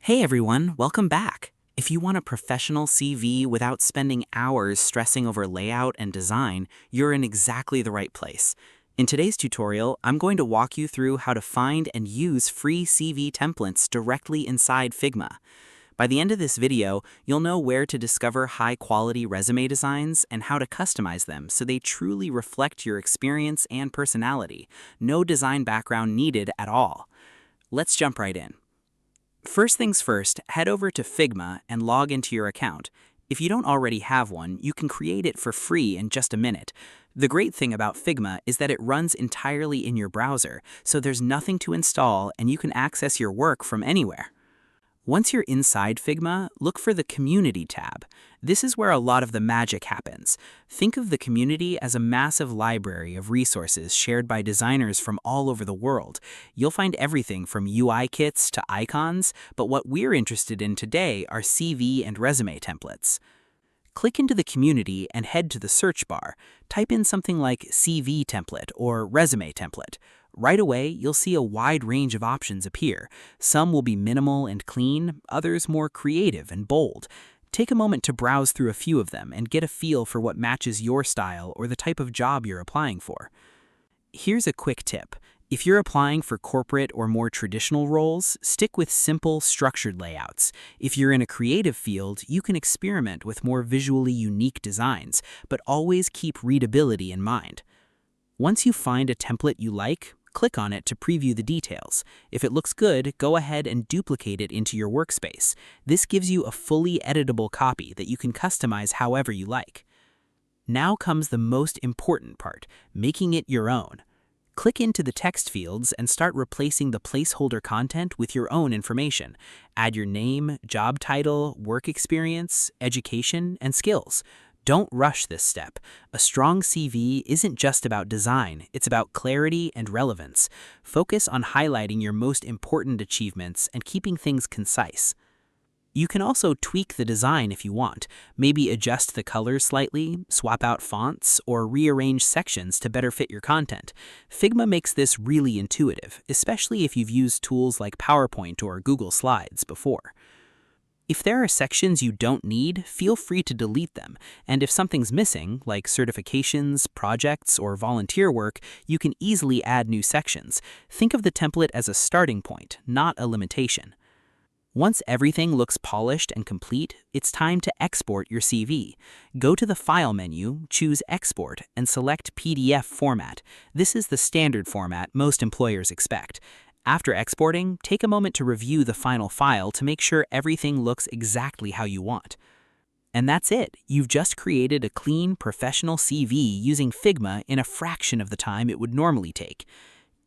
Hey everyone, welcome back. If you want a professional CV without spending hours stressing over layout and design, you're in exactly the right place. In today's tutorial, I'm going to walk you through how to find and use free CV templates directly inside Figma. By the end of this video, you'll know where to discover high-quality resume designs and how to customize them so they truly reflect your experience and personality. No design background needed at all. Let's jump right in. First things first, head over to Figma and log into your account. If you don't already have one, you can create it for free in just a minute. The great thing about Figma is that it runs entirely in your browser, so there's nothing to install and you can access your work from anywhere. Once you're inside Figma, look for the Community tab. This is where a lot of the magic happens. Think of the community as a massive library of resources shared by designers from all over the world. You'll find everything from UI kits to icons, but what we're interested in today are CV and resume templates. Click into the community and head to the search bar. Type in something like CV template or resume template. Right away, you'll see a wide range of options appear. Some will be minimal and clean, others more creative and bold. Take a moment to browse through a few of them and get a feel for what matches your style or the type of job you're applying for. Here's a quick tip. If you're applying for corporate or more traditional roles, stick with simple, structured layouts. If you're in a creative field, you can experiment with more visually unique designs, but always keep readability in mind. Once you find a template you like, click on it to preview the details. If it looks good, go ahead and duplicate it into your workspace. This gives you a fully editable copy that you can customize however you like. Now comes the most important part, making it your own. Click into the text fields and start replacing the placeholder content with your own information. Add your name, job title, work experience, education, and skills. Don't rush this step. A strong CV isn't just about design, it's about clarity and relevance. Focus on highlighting your most important achievements and keeping things concise. You can also tweak the design if you want, maybe adjust the colors slightly, swap out fonts, or rearrange sections to better fit your content. Figma makes this really intuitive, especially if you've used tools like PowerPoint or Google Slides before. If there are sections you don't need, feel free to delete them, and if something's missing, like certifications, projects, or volunteer work, you can easily add new sections. Think of the template as a starting point, not a limitation. Once everything looks polished and complete, it's time to export your CV. Go to the File menu, choose Export, and select PDF format. This is the standard format most employers expect. After exporting, take a moment to review the final file to make sure everything looks exactly how you want. And that's it. You've just created a clean, professional CV using Figma in a fraction of the time it would normally take.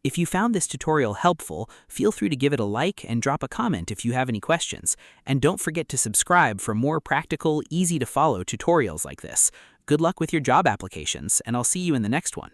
If you found this tutorial helpful, feel free to give it a like and drop a comment if you have any questions. And don't forget to subscribe for more practical, easy-to-follow tutorials like this. Good luck with your job applications, and I'll see you in the next one.